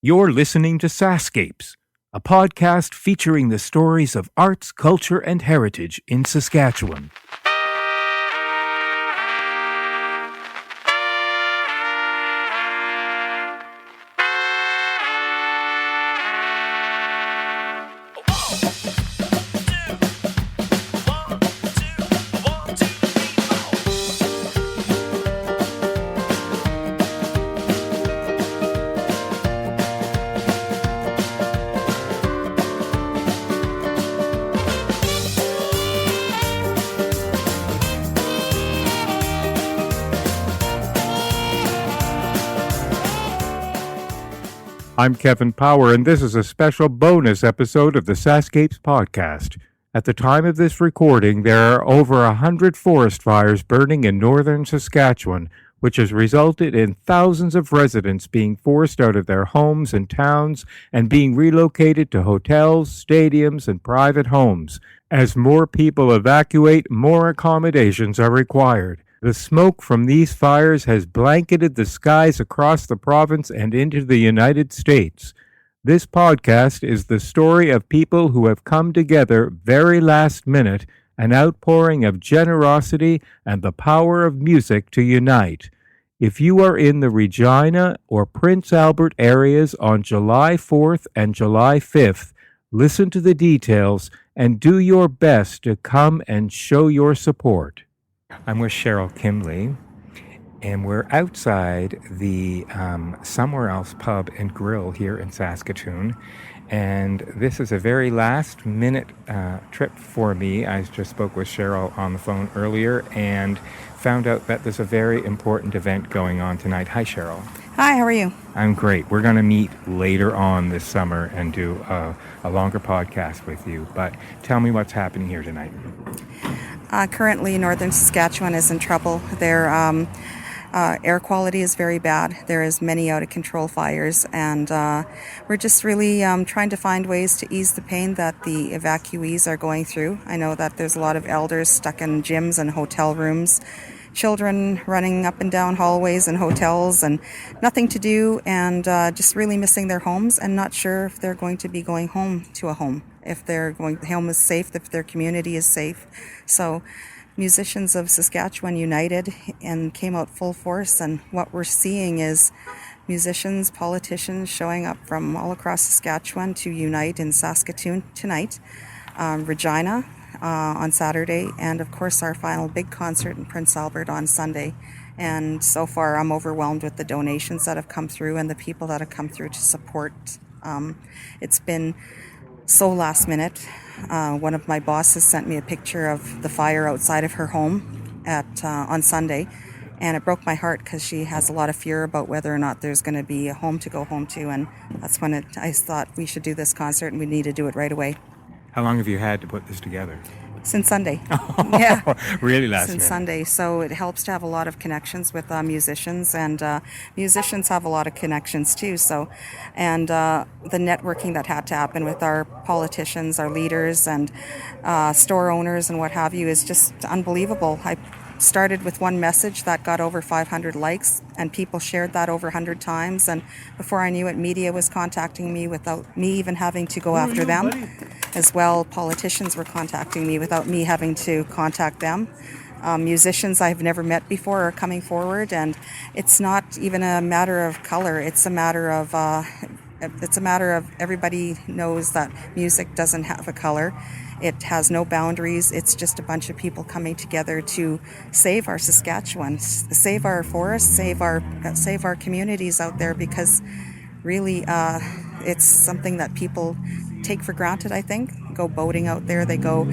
You're listening to SaskScapes, a podcast featuring the stories of arts, culture, and heritage in Saskatchewan. I'm Kevin Power, and this is a special bonus episode of the SaskScapes podcast. At the time of this recording, there are over 100 forest fires burning in northern Saskatchewan, which has resulted in thousands of residents being forced out of their homes and towns and being relocated to hotels, stadiums, and private homes. As more people evacuate, more accommodations are required. The smoke from these fires has blanketed the skies across the province and into the United States. This podcast is the story of people who have come together very last minute, an outpouring of generosity and the power of music to unite. If you are in the Regina or Prince Albert areas on July 4th and July 5th, listen to the details and do your best to come and show your support. I'm with Sheryl Kimbley, and we're outside the Somewhere Else Pub and Grill here in Saskatoon. And this is a very last-minute trip for me. I just spoke with Sheryl on the phone earlier and found out that there's a very important event going on tonight. Hi, Sheryl. Hi, how are you? I'm great. We're going to meet later on this summer and do a longer podcast with you. But tell me what's happening here tonight. Currently, northern Saskatchewan is in trouble. Their air quality is very bad. There is many out-of-control fires, and we're just really trying to find ways to ease the pain that the evacuees are going through. I know that there's a lot of elders stuck in gyms and hotel rooms, children running up and down hallways and hotels and nothing to do, and just really missing their homes and not sure if they're going to be going home to a home, if their home is safe, if their community is safe. So musicians of Saskatchewan united and came out full force, and what we're seeing is musicians, politicians showing up from all across Saskatchewan to unite in Saskatoon tonight, Regina on Saturday, and of course our final big concert in Prince Albert on Sunday. And so far I'm overwhelmed with the donations that have come through and the people that have come through to support. It's been so last minute. One of my bosses sent me a picture of the fire outside of her home on Sunday, and it broke my heart because she has a lot of fear about whether or not there's going to be a home to go home to, and that's when I thought we should do this concert and we need to do it right away. How long have you had to put this together? Since Sunday. Yeah. Really last Since minute. Sunday. So it helps to have a lot of connections with musicians, and musicians have a lot of connections too. So, and the networking that had to happen with our politicians, our leaders, and store owners and what have you is just unbelievable. I started with one message that got over 500 likes, and people shared that over 100 times, and before I knew it, media was contacting me without me even having to go after them. As well, politicians were contacting me without me having to contact them. Musicians I've never met before are coming forward, and it's not even a matter of color. It's a matter of everybody knows that music doesn't have a color. It has no boundaries. It's just a bunch of people coming together to save our Saskatchewan, save our forests, save our communities out there, because really it's something that people take for granted, I think. Go boating out there, they go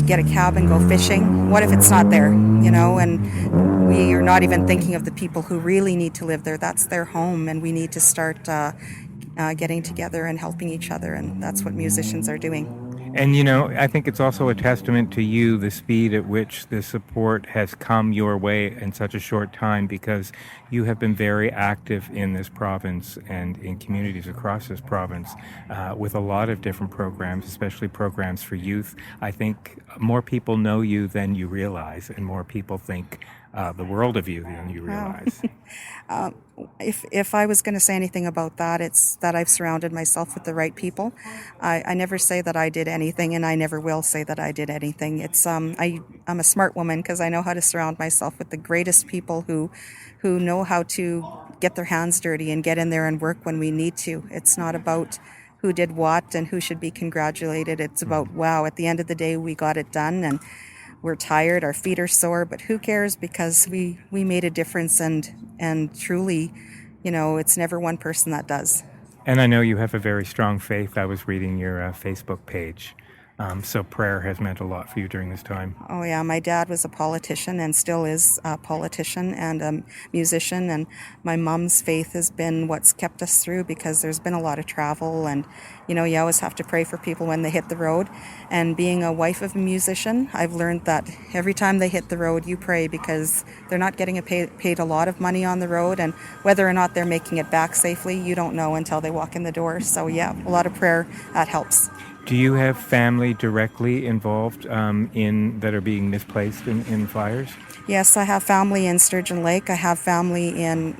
get a cabin, go fishing. What if it's not there, and we are not even thinking of the people who really need to live there. That's their home, and we need to start getting together and helping each other, and that's what musicians are doing. And, I think it's also a testament to you, the speed at which the support has come your way in such a short time, because you have been very active in this province and in communities across this province with a lot of different programs, especially programs for youth. I think more people know you than you realize, and more people think the world of you than you realize. If I was going to say anything about that, it's that I've surrounded myself with the right people. I never say that I did anything, and I never will say that I did anything. I'm a smart woman because I know how to surround myself with the greatest people who know how to get their hands dirty and get in there and work when we need to. It's not about who did what and who should be congratulated. It's about, wow, at the end of the day, we got it done, and we're tired, our feet are sore, but who cares, because we made a difference, and truly, it's never one person that does. And I know you have a very strong faith. I was reading your Facebook page. So prayer has meant a lot for you during this time. Oh yeah, my dad was a politician and still is a politician and a musician, and my mom's faith has been what's kept us through, because there's been a lot of travel, and you always have to pray for people when they hit the road. And being a wife of a musician, I've learned that every time they hit the road, you pray, because they're not getting paid a lot of money on the road, and whether or not they're making it back safely, you don't know until they walk in the door. So yeah, a lot of prayer, that helps. Do you have family directly involved that are being misplaced in fires? Yes, I have family in Sturgeon Lake. I have family in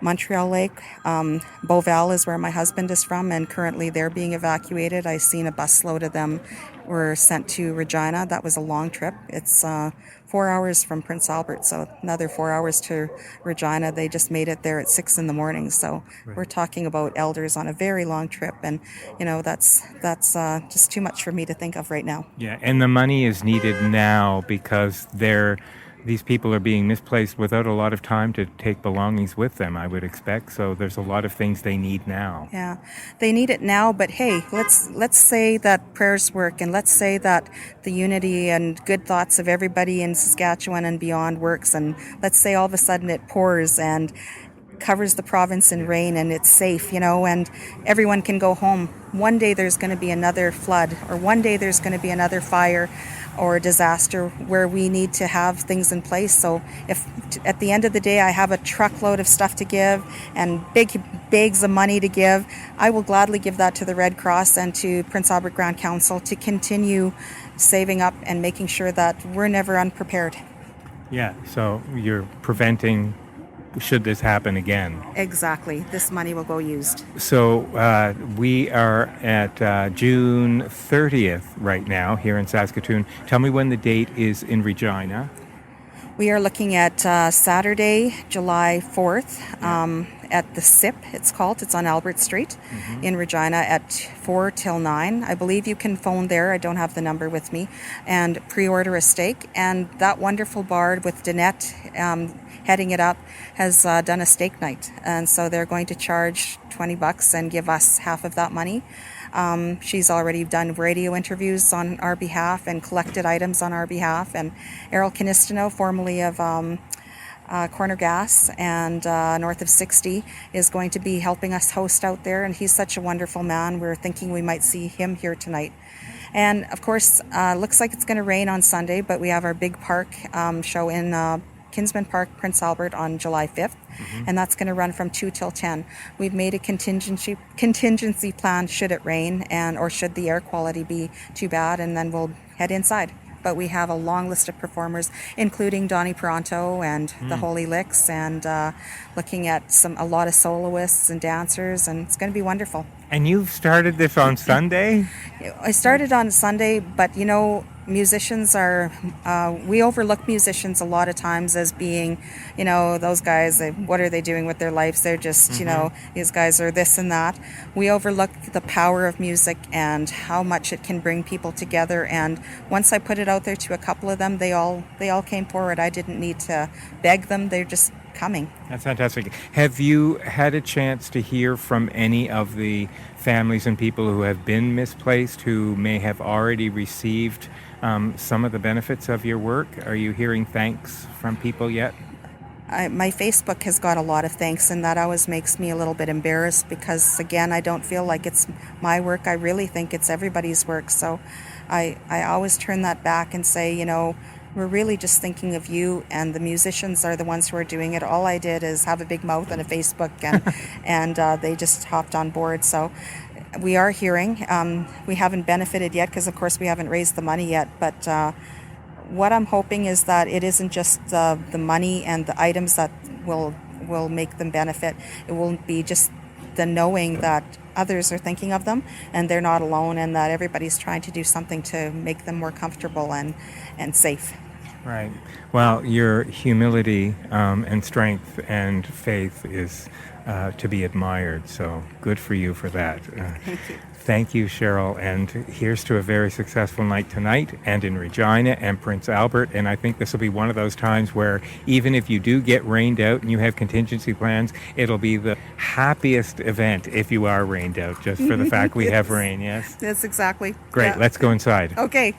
Montreal Lake. Beauval is where my husband is from, and currently they're being evacuated. I've seen a busload of them were sent to Regina. That was a long trip. It's 4 hours from Prince Albert, so another 4 hours to Regina. They just made it there at 6 in the morning. So right. We're talking about elders on a very long trip, and that's just too much for me to think of right now. Yeah, and the money is needed now because these people are being misplaced without a lot of time to take belongings with them, I would expect. So there's a lot of things they need now. Yeah, they need it now, but hey, let's say that prayers work, and let's say that the unity and good thoughts of everybody in Saskatchewan and beyond works, and let's say all of a sudden it pours and covers the province in rain and it's safe, and everyone can go home. One day there's going to be another flood, or one day there's going to be another fire or a disaster where we need to have things in place. So if at the end of the day I have a truckload of stuff to give and big bags of money to give, I will gladly give that to the Red Cross and to Prince Albert Grand Council to continue saving up and making sure that we're never unprepared. Yeah, so you're preventing should this happen again. Exactly. This money will go used. So we are at June 30th right now here in Saskatoon. Tell me when the date is in Regina. We are looking at Saturday, July 4th, at the SIP, it's called. It's on Albert Street in Regina at 4 till 9. I believe you can phone there. I don't have the number with me. And pre-order a steak. And that wonderful bar with Danette heading it up has done a steak night. And so they're going to charge $20 and give us half of that money. She's already done radio interviews on our behalf and collected items on our behalf. And Errol Canistino, formerly of Corner Gas and north of 60, is going to be helping us host out there. And he's such a wonderful man. We're thinking we might see him here tonight. And of course, looks like it's going to rain on Sunday, but we have our big park show in Kinsman Park, Prince Albert on July 5th, and that's going to run from 2 till 10. We've made a contingency plan should it rain or should the air quality be too bad, and then we'll head inside. But we have a long list of performers, including Donnie Peranto and the Holy Licks, and looking at a lot of soloists and dancers, and it's going to be wonderful. And you've started this on Sunday? I started on Sunday, but musicians we overlook musicians a lot of times as being, those guys, what are they doing with their lives? They're just, these guys are this and that. We overlook the power of music and how much it can bring people together. And once I put it out there to a couple of them, they all came forward. I didn't need to beg them. They're just coming. That's fantastic. Have you had a chance to hear from any of the families and people who have been misplaced, who may have already received some of the benefits of your work? Are you hearing thanks from people yet? My Facebook has got a lot of thanks, and that always makes me a little bit embarrassed because, again, I don't feel like it's my work. I really think it's everybody's work. So I always turn that back and say, we're really just thinking of you, and the musicians are the ones who are doing it. All I did is have a big mouth and a Facebook, and they just hopped on board. So we are hearing. We haven't benefited yet because, of course, we haven't raised the money yet, but what I'm hoping is that it isn't just the money and the items that will make them benefit. It will be just the knowing that others are thinking of them and they're not alone, and that everybody's trying to do something to make them more comfortable and safe. Right. Well, your humility and strength and faith is to be admired. So good for you for that. Thank you. Thank you, Sheryl. And here's to a very successful night tonight and in Regina and Prince Albert. And I think this will be one of those times where even if you do get rained out and you have contingency plans, it'll be the happiest event if you are rained out, just for the fact we have rain, yes? That's exactly. Great. Yeah. Let's go inside. Okay.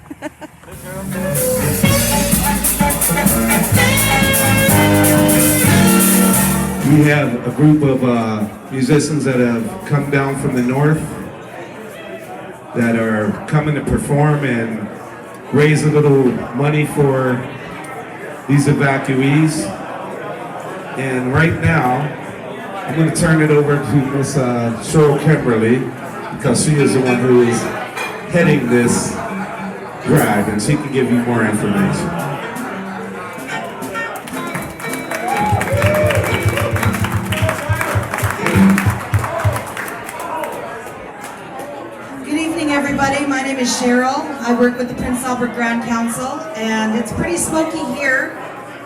We have a group of musicians that have come down from the north that are coming to perform and raise a little money for these evacuees. And right now, I'm going to turn it over to Miss Sheryl Kimbley, because she is the one who is heading this drag, and she can give you more information. Everybody, my name is Sheryl. I work with the Prince Albert Grand Council, and it's pretty smoky here,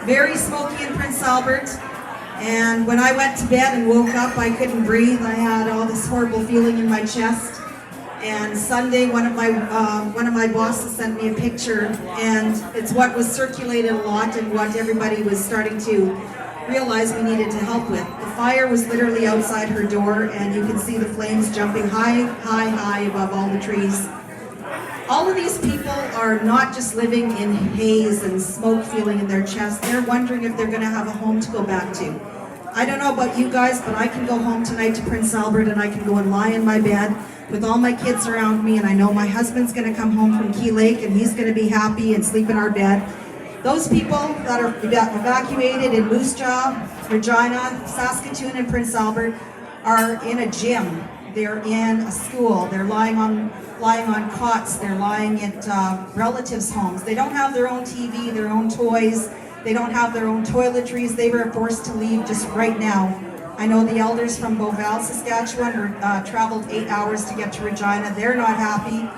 very smoky in Prince Albert. And when I went to bed and woke up, I couldn't breathe. I had all this horrible feeling in my chest. And Sunday, one of my bosses sent me a picture, and it's what was circulated a lot and what everybody was starting to realize we needed to help with. The fire was literally outside her door, and you can see the flames jumping high, high, high above all the trees. All of these people are not just living in haze and smoke feeling in their chest. They're wondering if they're going to have a home to go back to. I don't know about you guys, but I can go home tonight to Prince Albert and I can go and lie in my bed with all my kids around me, and I know my husband's going to come home from Key Lake and he's going to be happy and sleep in our bed. Those people that are evacuated in Moose Jaw, Regina, Saskatoon, and Prince Albert are in a gym. They're in a school. They're lying on cots. They're lying at relatives' homes. They don't have their own TV, their own toys. They don't have their own toiletries. They were forced to leave just right now. I know the elders from Beauval, Saskatchewan, traveled 8 hours to get to Regina. They're not happy.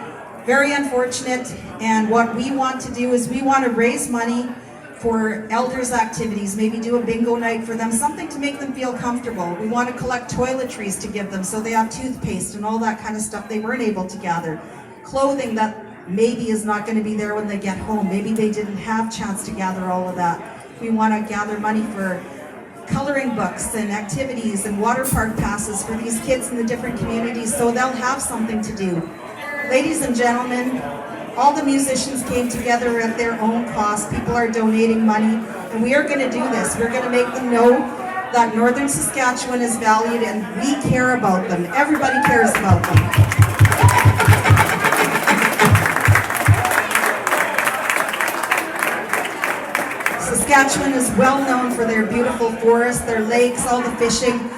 Very unfortunate. And what we want to do is we want to raise money for elders' activities, maybe do a bingo night for them, something to make them feel comfortable. We want to collect toiletries to give them so they have toothpaste and all that kind of stuff they weren't able to gather. Clothing that maybe is not going to be there when they get home. Maybe they didn't have a chance to gather all of that. We want to gather money for coloring books and activities and water park passes for these kids in the different communities so they'll have something to do. Ladies and gentlemen, all the musicians came together at their own cost. People are donating money, and we are going to do this. We're going to make them know that Northern Saskatchewan is valued and we care about them. Everybody cares about them. Saskatchewan is well known for their beautiful forests, their lakes, all the fishing.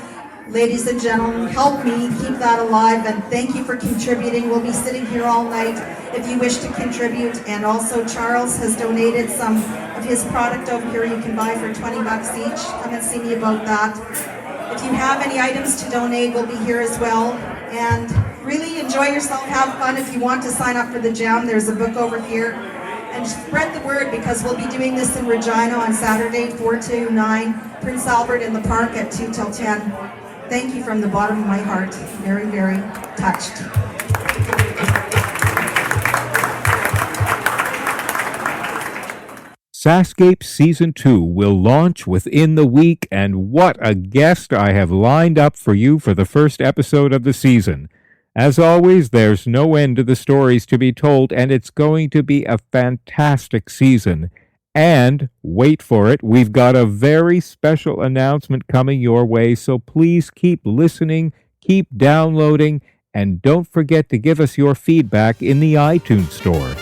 Ladies and gentlemen, help me keep that alive, and thank you for contributing. We'll be sitting here all night if you wish to contribute. And also Charles has donated some of his product over here you can buy for $20 each. Come and see me about that. If you have any items to donate, we'll be here as well. And really enjoy yourself, have fun. If you want to sign up for the jam, there's a book over here. And spread the word, because we'll be doing this in Regina on Saturday, 4 to 9, Prince Albert in the park at 2 till 10. Thank you from the bottom of my heart. Very, very touched. SaskScapes Season 2 will launch within the week, and what a guest I have lined up for you for the first episode of the season. As always, there's no end to the stories to be told, and it's going to be a fantastic season. And, wait for it, we've got a very special announcement coming your way, so please keep listening, keep downloading, and don't forget to give us your feedback in the iTunes Store.